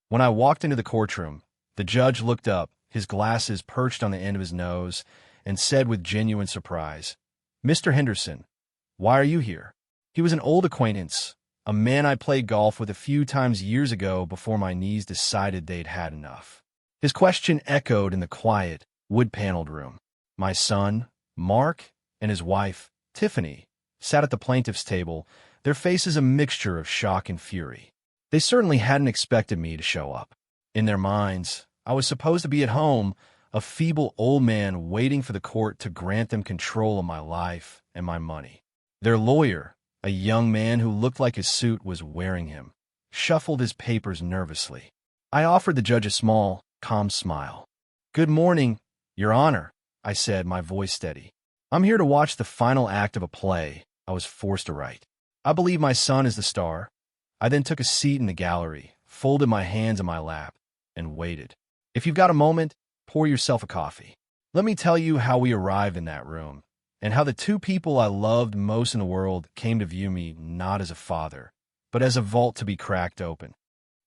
When I walked into the courtroom, the judge looked up, his glasses perched on the end of his nose, and said with genuine surprise, "Mr. Henderson, why are you here?" He was an old acquaintance, a man I played golf with a few times years ago before my knees decided they'd had enough. His question echoed in the quiet, wood-paneled room. My son, Mark, and his wife, Tiffany, sat at the plaintiff's table, their faces a mixture of shock and fury. They certainly hadn't expected me to show up. In their minds, I was supposed to be at home, a feeble old man waiting for the court to grant them control of my life and my money. Their lawyer, a young man who looked like his suit was wearing him, shuffled his papers nervously. I offered the judge a small, calm smile. "Good morning, Your Honor," I said, my voice steady. "I'm here to watch the final act of a play I was forced to write. I believe my son is the star." I then took a seat in the gallery, folded my hands in my lap, and waited. "If you've got a moment, pour yourself a coffee. Let me tell you how we arrived in that room, and how the two people I loved most in the world came to view me not as a father, but as a vault to be cracked open.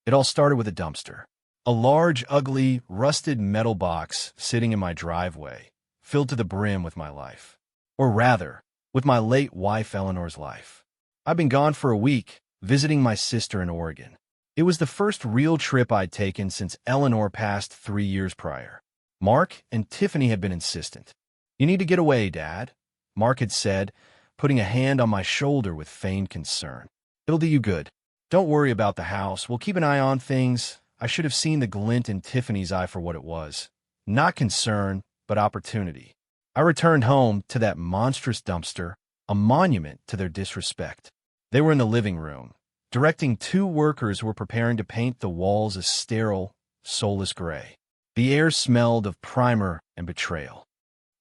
It all started with a dumpster. A large, ugly, rusted metal box sitting in my driveway, filled to the brim with my life. Or rather, with my late wife Eleanor's life. I'd been gone for a week, visiting my sister in Oregon. It was the first real trip I'd taken since Eleanor passed 3 years prior. Mark and Tiffany had been insistent. "You need to get away, Dad," Mark had said, putting a hand on my shoulder with feigned concern. "It'll do you good. Don't worry about the house. We'll keep an eye on things." I should have seen the glint in Tiffany's eye for what it was. Not concern, but opportunity. I returned home to that monstrous dumpster, a monument to their disrespect. They were in the living room, directing 2 workers who were preparing to paint the walls a sterile, soulless gray. The air smelled of primer and betrayal.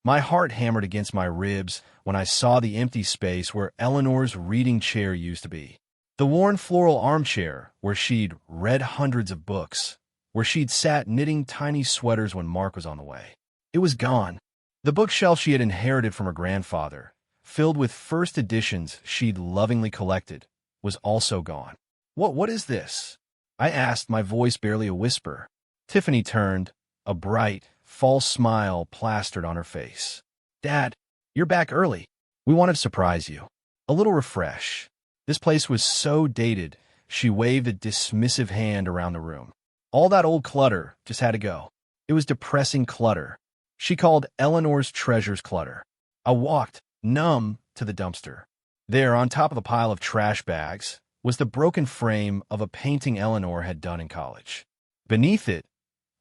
My heart hammered against my ribs when I saw the empty space where Eleanor's reading chair used to be. The worn floral armchair where she'd read hundreds of books, where she'd sat knitting tiny sweaters when Mark was on the way. It was gone. The bookshelf she had inherited from her grandfather, filled with first editions she'd lovingly collected, was also gone. What is this?" I asked, my voice barely a whisper. Tiffany turned, a bright, false smile plastered on her face. "Dad, you're back early. We wanted to surprise you. A little refresh." This place was so dated, she waved a dismissive hand around the room. All that old clutter just had to go. It was depressing clutter. She called Eleanor's treasures clutter. I walked, numb, to the dumpster. There, on top of the pile of trash bags, was the broken frame of a painting Eleanor had done in college. Beneath it,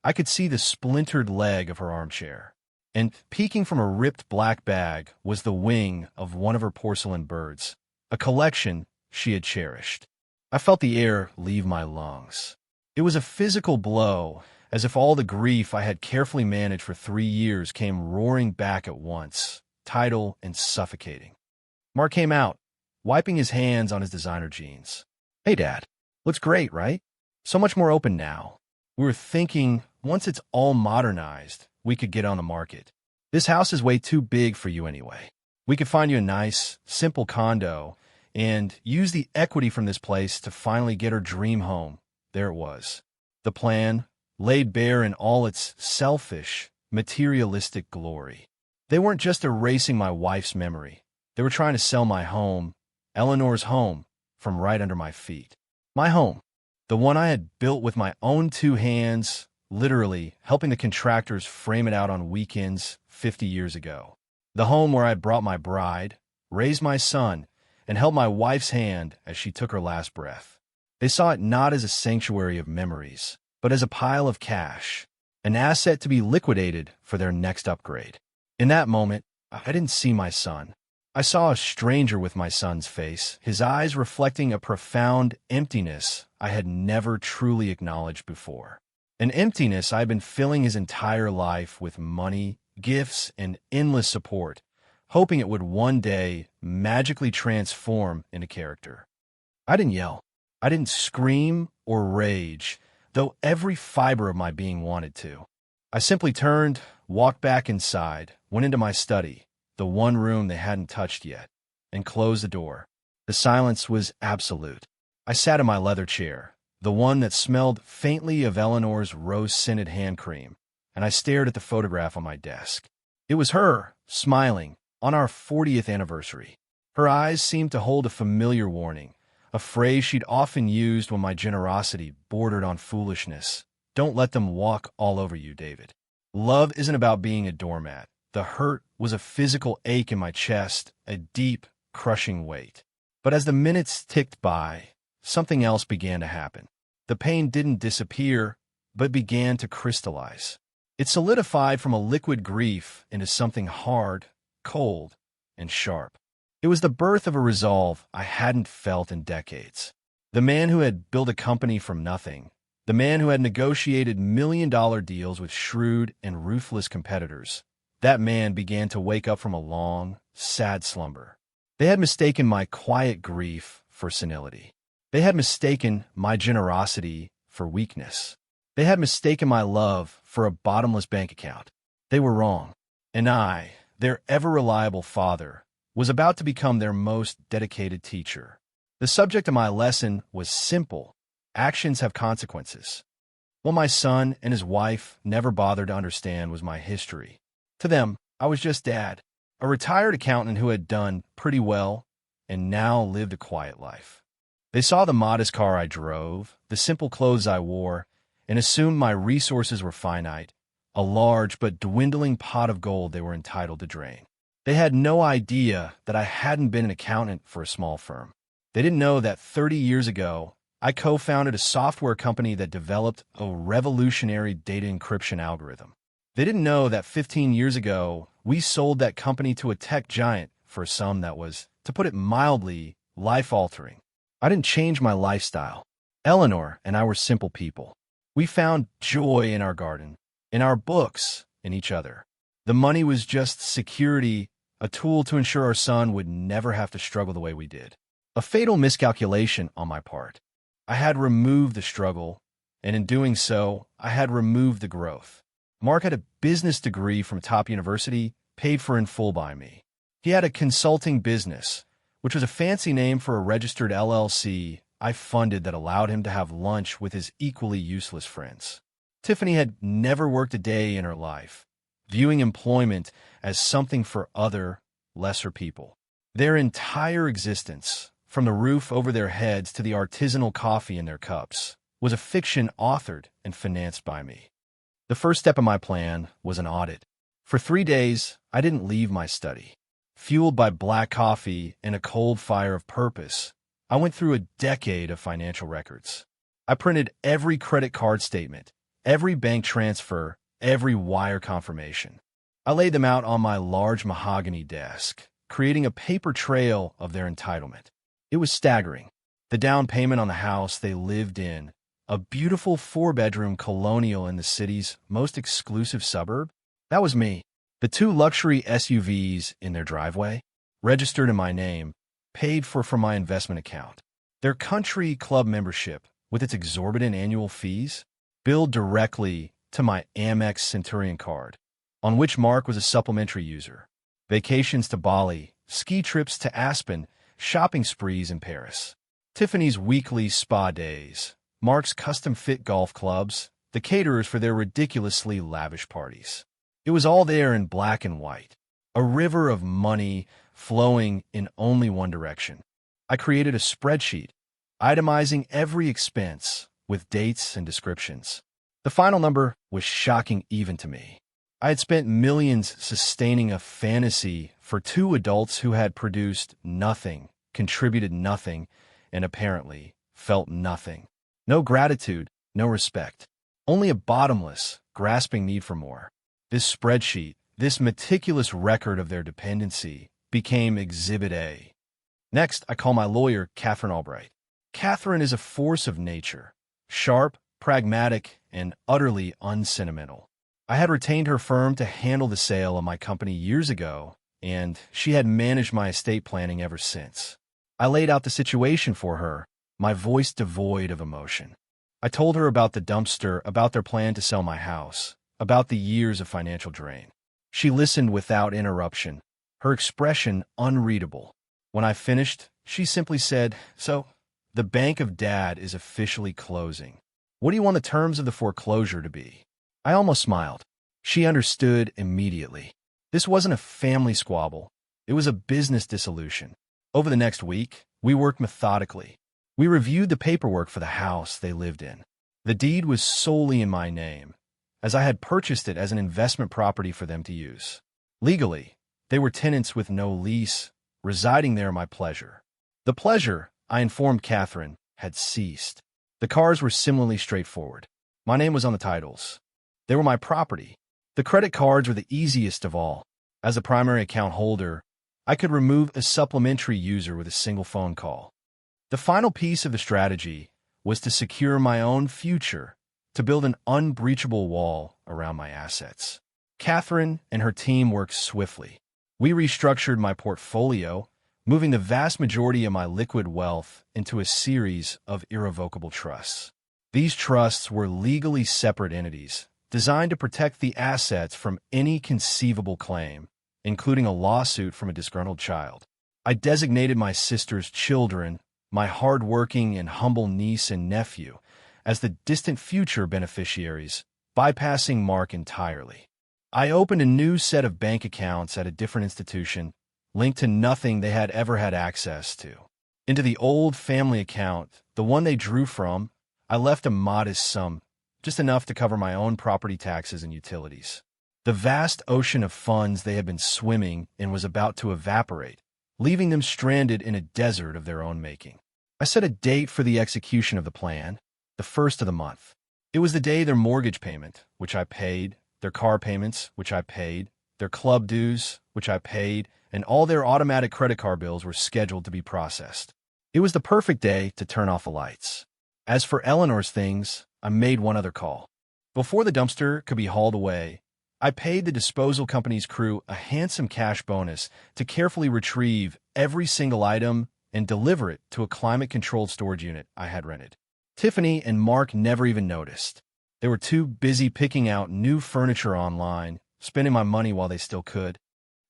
I could see the splintered leg of her armchair. And peeking from a ripped black bag was the wing of one of her porcelain birds, a collection she had cherished. I felt the air leave my lungs. It was a physical blow, as if all the grief I had carefully managed for 3 years came roaring back at once, tidal and suffocating. Mark came out, wiping his hands on his designer jeans. "Hey, Dad. Looks great, right? So much more open now. We were thinking, once it's all modernized, we could get on the market. This house is way too big for you anyway. We could find you a nice, simple condo and use the equity from this place to finally get her dream home." There it was. The plan, laid bare in all its selfish, materialistic glory. They weren't just erasing my wife's memory. They were trying to sell my home, Eleanor's home, from right under my feet. My home, the one I had built with my own 2 hands, literally helping the contractors frame it out on weekends 50 years ago. The home where I brought my bride, raised my son, and held my wife's hand as she took her last breath. They saw it not as a sanctuary of memories, but as a pile of cash, an asset to be liquidated for their next upgrade. In that moment, I didn't see my son. I saw a stranger with my son's face, his eyes reflecting a profound emptiness I had never truly acknowledged before. An emptiness I had been filling his entire life with money, gifts, and endless support, hoping it would one day magically transform into character. I didn't yell. I didn't scream or rage, though every fiber of my being wanted to. I simply turned, walked back inside, went into my study, the one room they hadn't touched yet, and closed the door. The silence was absolute. I sat in my leather chair, the one that smelled faintly of Eleanor's rose-scented hand cream, and I stared at the photograph on my desk. It was her, smiling, on our 40th anniversary. Her eyes seemed to hold a familiar warning, a phrase she'd often used when my generosity bordered on foolishness. Don't let them walk all over you, David. Love isn't about being a doormat. The hurt was a physical ache in my chest, a deep, crushing weight. But as the minutes ticked by, something else began to happen. The pain didn't disappear, but began to crystallize. It solidified from a liquid grief into something hard, cold, and sharp. It was the birth of a resolve I hadn't felt in decades. The man who had built a company from nothing, the man who had negotiated million-dollar deals with shrewd and ruthless competitors, that man began to wake up from a long, sad slumber. They had mistaken my quiet grief for senility. They had mistaken my generosity for weakness. They had mistaken my love for a bottomless bank account. They were wrong. And I, their ever-reliable father, was about to become their most dedicated teacher. The subject of my lesson was simple. Actions have consequences. What my son and his wife never bothered to understand was my history. To them, I was just Dad, a retired accountant who had done pretty well and now lived a quiet life. They saw the modest car I drove, the simple clothes I wore, and assumed my resources were finite, a large but dwindling pot of gold they were entitled to drain. They had no idea that I hadn't been an accountant for a small firm. They didn't know that 30 years ago, I co-founded a software company that developed a revolutionary data encryption algorithm. They didn't know that 15 years ago, we sold that company to a tech giant for a sum that was, to put it mildly, life-altering. I didn't change my lifestyle. Eleanor and I were simple people. We found joy in our garden, in our books, in each other. The money was just security, a tool to ensure our son would never have to struggle the way we did. A fatal miscalculation on my part. I had removed the struggle, and in doing so, I had removed the growth. Mark had a business degree from a top university, paid for in full by me. He had a consulting business, which was a fancy name for a registered LLC I funded that allowed him to have lunch with his equally useless friends. Tiffany had never worked a day in her life, viewing employment as something for other, lesser people. Their entire existence, from the roof over their heads to the artisanal coffee in their cups, was a fiction authored and financed by me. The first step of my plan was an audit. For 3 days, I didn't leave my study. Fueled by black coffee and a cold fire of purpose, I went through a decade of financial records. I printed every credit card statement, every bank transfer, every wire confirmation. I laid them out on my large mahogany desk, creating a paper trail of their entitlement. It was staggering. The down payment on the house they lived in, a beautiful 4-bedroom colonial in the city's most exclusive suburb, that was me. The 2 luxury SUVs in their driveway, registered in my name, paid for from my investment account. Their country club membership, with its exorbitant annual fees, billed directly to my Amex Centurion card, on which Mark was a supplementary user. Vacations to Bali, ski trips to Aspen, shopping sprees in Paris. Tiffany's weekly spa days, Mark's custom-fit golf clubs, the caterers for their ridiculously lavish parties. It was all there in black and white, a river of money flowing in only one direction. I created a spreadsheet, itemizing every expense with dates and descriptions. The final number was shocking even to me. I had spent millions sustaining a fantasy for 2 adults who had produced nothing, contributed nothing, and apparently felt nothing. No gratitude, no respect. Only a bottomless, grasping need for more. This spreadsheet, this meticulous record of their dependency, became Exhibit A. Next, I call my lawyer, Catherine Albright. Catherine is a force of nature, sharp, pragmatic, and utterly unsentimental. I had retained her firm to handle the sale of my company years ago, and she had managed my estate planning ever since. I laid out the situation for her, my voice devoid of emotion. I told her about the dumpster, about their plan to sell my house, about the years of financial drain. She listened without interruption, her expression unreadable. When I finished, she simply said, "So, The bank of Dad is officially closing. What do you want the terms of the foreclosure to be? I almost smiled. She understood immediately. This wasn't a family squabble. It was a business dissolution. Over the next week, we worked methodically. We reviewed the paperwork for the house they lived in. The deed was solely in my name, as I had purchased it as an investment property for them to use. Legally, they were tenants with no lease, residing there at my pleasure. The pleasure, I informed Catherine, had ceased. The cars were similarly straightforward. My name was on the titles. They were my property. The credit cards were the easiest of all. As a primary account holder, I could remove a supplementary user with a single phone call. The final piece of the strategy was to secure my own future, to build an unbreachable wall around my assets. Catherine and her team worked swiftly. We restructured my portfolio, moving the vast majority of my liquid wealth into a series of irrevocable trusts. These trusts were legally separate entities, designed to protect the assets from any conceivable claim, including a lawsuit from a disgruntled child. I designated my sister's children, my hard-working and humble niece and nephew, as the distant future beneficiaries, bypassing Mark entirely. I opened a new set of bank accounts at a different institution, linked to nothing they had ever had access to. Into the old family account, the one they drew from, I left a modest sum, just enough to cover my own property taxes and utilities. The vast ocean of funds they had been swimming in was about to evaporate, leaving them stranded in a desert of their own making. I set a date for the execution of the plan, the first of the month. It was the day their mortgage payment, which I paid, their car payments, which I paid, their club dues, which I paid, and all their automatic credit card bills were scheduled to be processed. It was the perfect day to turn off the lights. As for Eleanor's things, I made one other call. Before the dumpster could be hauled away, I paid the disposal company's crew a handsome cash bonus to carefully retrieve every single item and deliver it to a climate-controlled storage unit I had rented. Tiffany and Mark never even noticed. They were too busy picking out new furniture online, spending my money while they still could.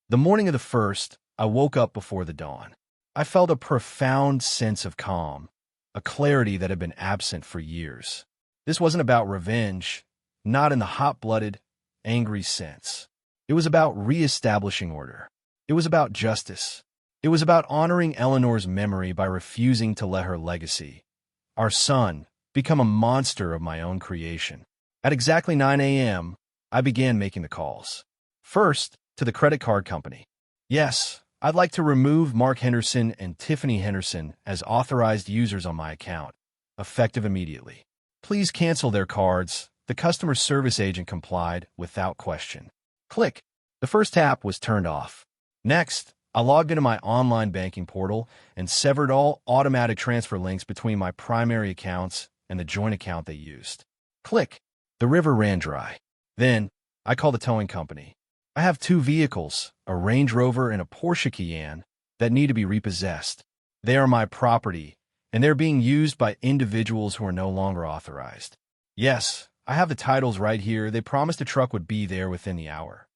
The morning of the 1st, I woke up before the dawn. I felt a profound sense of calm, a clarity that had been absent for years. This wasn't about revenge, not in the hot-blooded, angry sense. It was about re-establishing order. It was about justice. It was about honoring Eleanor's memory by refusing to let her legacy, our son, become a monster of my own creation. At exactly 9 a.m., I began making the calls. First, to the credit card company. Yes, I'd like to remove Mark Henderson and Tiffany Henderson as authorized users on my account, effective immediately. Please cancel their cards. The customer service agent complied without question. Click. The first tap was turned off. Next, I logged into my online banking portal and severed all automatic transfer links between my primary accounts and the joint account they used. Click. The river ran dry. Then, I called the towing company. I have 2 vehicles, a Range Rover and a Porsche Cayenne, that need to be repossessed. They are my property, and they're being used by individuals who are no longer authorized. Yes, I have the titles right here. They promised a truck would be there within the hour.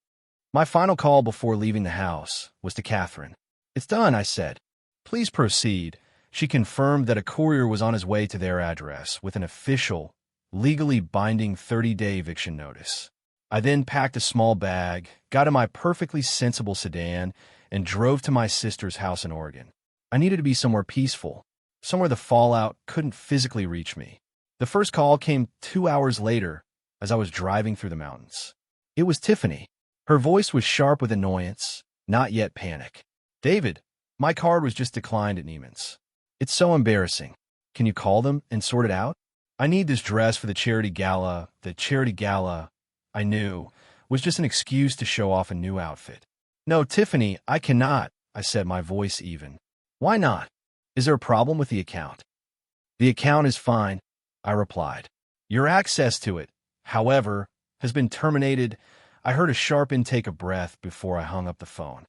My final call before leaving the house was to Catherine. It's done, I said. Please proceed. She confirmed that a courier was on his way to their address with an official, legally binding 30-day eviction notice. I then packed a small bag, got in my perfectly sensible sedan, and drove to my sister's house in Oregon. I needed to be somewhere peaceful, somewhere the fallout couldn't physically reach me. The first call came 2 hours later as I was driving through the mountains. It was Tiffany. Her voice was sharp with annoyance, not yet panic. David, my card was just declined at Neiman's. It's so embarrassing. Can you call them and sort it out? I need this dress for the charity gala. The charity gala, I knew, was just an excuse to show off a new outfit. No, Tiffany, I cannot, I said, my voice even. Why not? Is there a problem with the account? The account is fine, I replied. Your access to it, however, has been terminated. I heard a sharp intake of breath before I hung up the phone.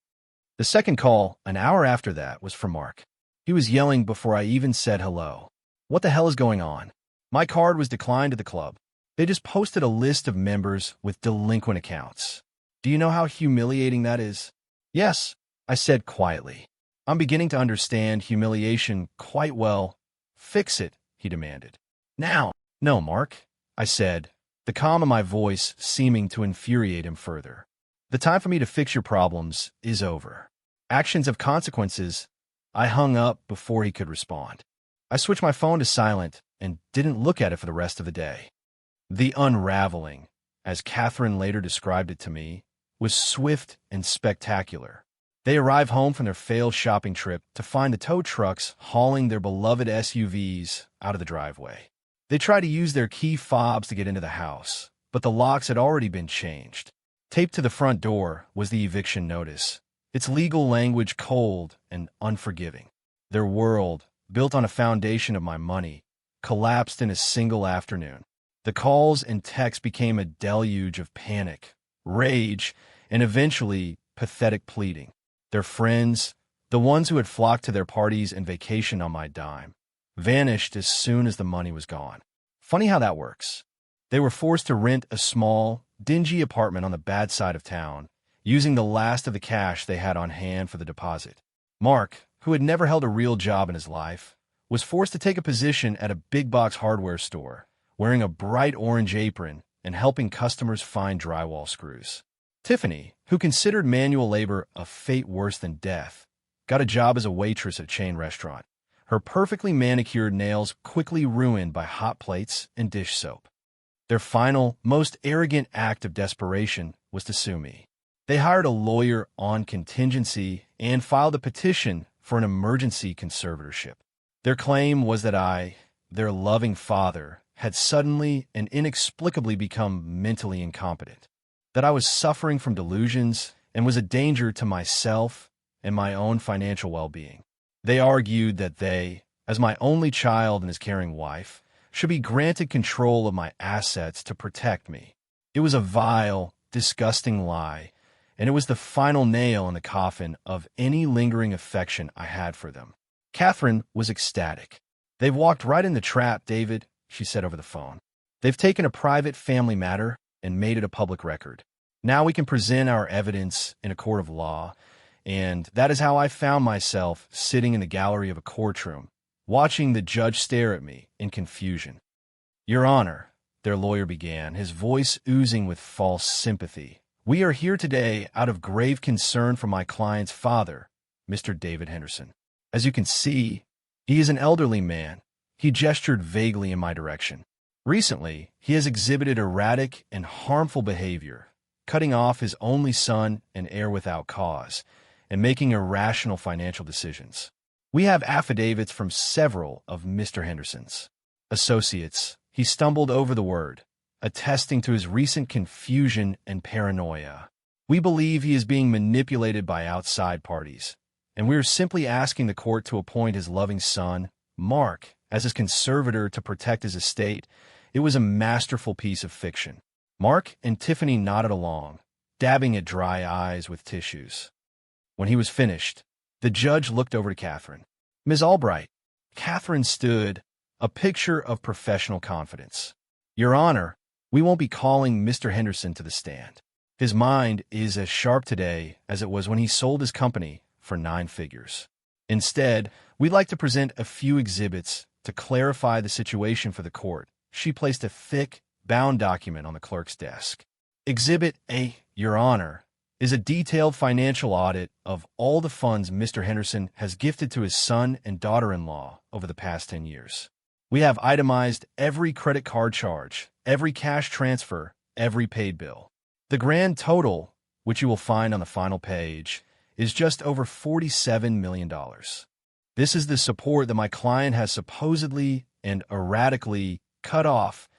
The second call, an hour after that, was from Mark. He was yelling before I even said hello. What the hell is going on? My card was declined at the club. They just posted a list of members with delinquent accounts. Do you know how humiliating that is? Yes, I said quietly. I'm beginning to understand humiliation quite well. Fix it, he demanded. Now. No, Mark, I said, the calm in my voice seeming to infuriate him further. The time for me to fix your problems is over. Actions have consequences. I hung up before he could respond. I switched my phone to silent and didn't look at it for the rest of the day. The unraveling, as Catherine later described it to me, was swift and spectacular. They arrived home from their failed shopping trip to find the tow trucks hauling their beloved SUVs out of the driveway. They tried to use their key fobs to get into the house, but the locks had already been changed. Taped to the front door was the eviction notice, its legal language cold and unforgiving. Their world, built on a foundation of my money, collapsed in a single afternoon. The calls and texts became a deluge of panic, rage, and eventually pathetic pleading. Their friends, the ones who had flocked to their parties and vacation on my dime, vanished as soon as the money was gone. Funny how that works. They were forced to rent a small, dingy apartment on the bad side of town, using the last of the cash they had on hand for the deposit. Mark, who had never held a real job in his life, was forced to take a position at a big-box hardware store, wearing a bright orange apron and helping customers find drywall screws. Tiffany, who considered manual labor a fate worse than death, got a job as a waitress at a chain restaurant, her perfectly manicured nails quickly ruined by hot plates and dish soap. Their final, most arrogant act of desperation was to sue me. They hired a lawyer on contingency and filed a petition for an emergency conservatorship. Their claim was that I, their loving father, had suddenly and inexplicably become mentally incompetent, that I was suffering from delusions and was a danger to myself and my own financial well-being. They argued that they, as my only child and his caring wife, should be granted control of my assets to protect me. It was a vile, disgusting lie, and it was the final nail in the coffin of any lingering affection I had for them. Catherine was ecstatic. "They've walked right in the trap, David," she said over the phone. "They've taken a private family matter and made it a public record. Now we can present our evidence in a court of law, and that is how I found myself sitting in the gallery of a courtroom, watching the judge stare at me in confusion. Your Honor," their lawyer began, his voice oozing with false sympathy, "we are here today out of grave concern for my client's father, Mr. David Henderson. As you can see, he is an elderly man." He gestured vaguely in my direction. "Recently, he has exhibited erratic and harmful behavior, cutting off his only son and heir without cause, and making irrational financial decisions. We have affidavits from several of Mr. Henderson's associates," he stumbled over the word, attesting to his recent confusion and paranoia. "We believe he is being manipulated by outside parties, and we are simply asking the court to appoint his loving son, Mark, as his conservator to protect his estate." It was a masterful piece of fiction. Mark and Tiffany nodded along, dabbing at dry eyes with tissues. When he was finished, the judge looked over to Catherine. "Ms. Albright." Catherine stood, a picture of professional confidence. "Your Honor, we won't be calling Mr. Henderson to the stand. His mind is as sharp today as it was when he sold his company for 9 figures. Instead, we'd like to present a few exhibits to clarify the situation for the court." She placed a thick, bound document on the clerk's desk. "Exhibit A, Your Honor, is a detailed financial audit of all the funds Mr. Henderson has gifted to his son and daughter-in-law over the past 10 years. We have itemized every credit card charge, every cash transfer, every paid bill. The grand total, which you will find on the final page, is just over $47 million. This is the support that my client has supposedly and erratically cut off."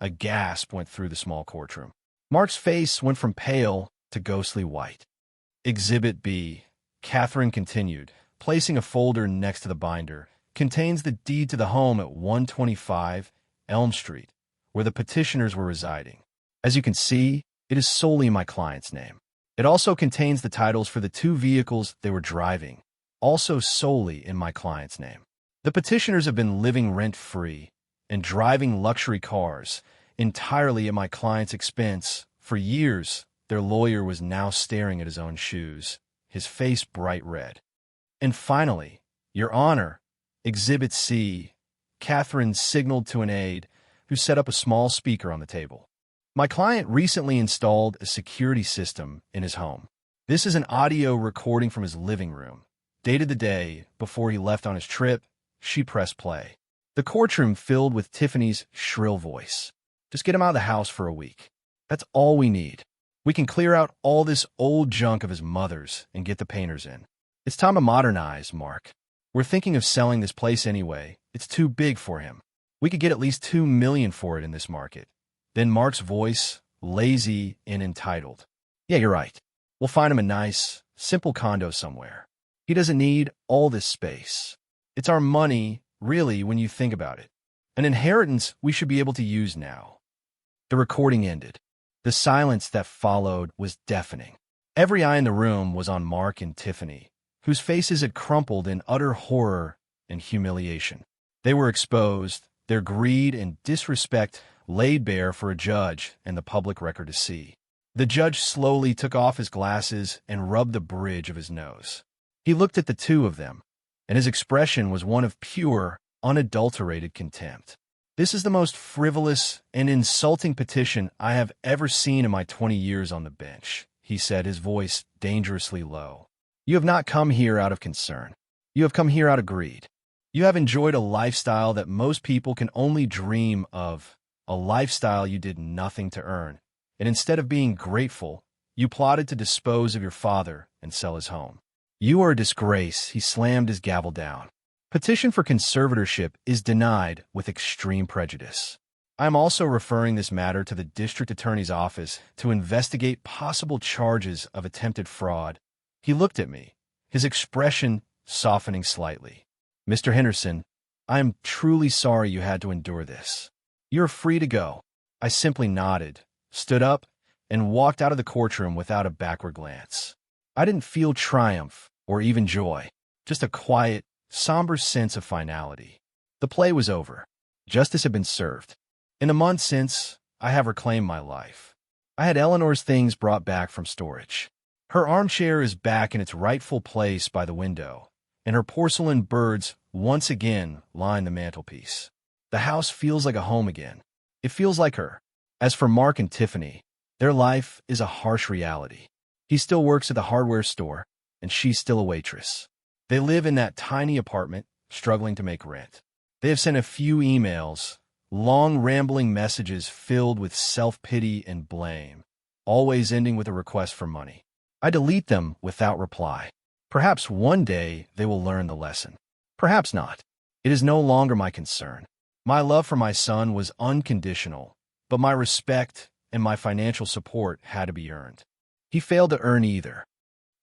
A gasp went through the small courtroom. Mark's face went from pale to ghostly white. "Exhibit B," Catherine continued, placing a folder next to the binder, "contains the deed to the home at 125 Elm Street, where the petitioners were residing. As you can see, it is solely in my client's name. It also contains the titles for the 2 vehicles they were driving, also solely in my client's name. The petitioners have been living rent-free and driving luxury cars entirely at my client's expense for years." Their lawyer was now staring at his own shoes, his face bright red. "And finally, Your Honor, Exhibit C," Catherine signaled to an aide, who set up a small speaker on the table. My client recently installed a security system in his home. This is an audio recording from his living room. Dated the day before he left on his trip. She pressed play. The courtroom filled with Tiffany's shrill voice. Just get him out of the house for a week. That's all we need. We can clear out all this old junk of his mother's and get the painters in. It's time to modernize, Mark. We're thinking of selling this place anyway. It's too big for him. We could get at least $2 million for it in this market. Then Mark's voice, lazy and entitled. Yeah, you're right. We'll find him a nice, simple condo somewhere. He doesn't need all this space. It's our money, really, when you think about it. An inheritance we should be able to use now. The recording ended. The silence that followed was deafening. Every eye in the room was on Mark and Tiffany, whose faces had crumpled in utter horror and humiliation. They were exposed, their greed and disrespect laid bare for a judge and the public record to see. The judge slowly took off his glasses and rubbed the bridge of his nose. He looked at the two of them, and his expression was one of pure, unadulterated contempt. This is the most frivolous and insulting petition I have ever seen in my 20 years on the bench, he said, his voice dangerously low. You have not come here out of concern. You have come here out of greed. You have enjoyed a lifestyle that most people can only dream of, a lifestyle you did nothing to earn. And instead of being grateful, you plotted to dispose of your father and sell his home. You are a disgrace, he slammed his gavel down. Petition for conservatorship is denied with extreme prejudice. I am also referring this matter to the district attorney's office to investigate possible charges of attempted fraud. He looked at me, his expression softening slightly. Mr. Henderson, I am truly sorry you had to endure this. You're free to go. I simply nodded, stood up, and walked out of the courtroom without a backward glance. I didn't feel triumph or even joy, just a quiet, somber sense of finality. The play was over. Justice had been served. In the months since, I have reclaimed my life. I had Eleanor's things brought back from storage. Her armchair is back in its rightful place by the window, and her porcelain birds once again line the mantelpiece. The house feels like a home again. It feels like her. As for Mark and Tiffany, their life is a harsh reality. He still works at the hardware store, and she's still a waitress. They live in that tiny apartment, struggling to make rent. They have sent a few emails, long rambling messages filled with self-pity and blame, always ending with a request for money. I delete them without reply. Perhaps one day they will learn the lesson. Perhaps not. It is no longer my concern. My love for my son was unconditional, but my respect and my financial support had to be earned. He failed to earn either.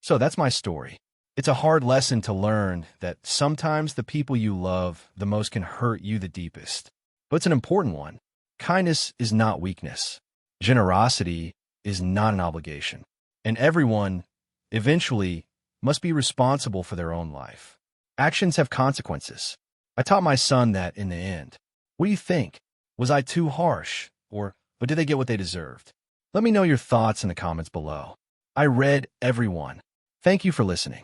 So that's my story. It's a hard lesson to learn that sometimes the people you love the most can hurt you the deepest. But it's an important one. Kindness is not weakness. Generosity is not an obligation. And everyone, eventually, must be responsible for their own life. Actions have consequences. I taught my son that in the end. What do you think? Was I too harsh? Or did they get what they deserved? Let me know your thoughts in the comments below. I read every one. Thank you for listening.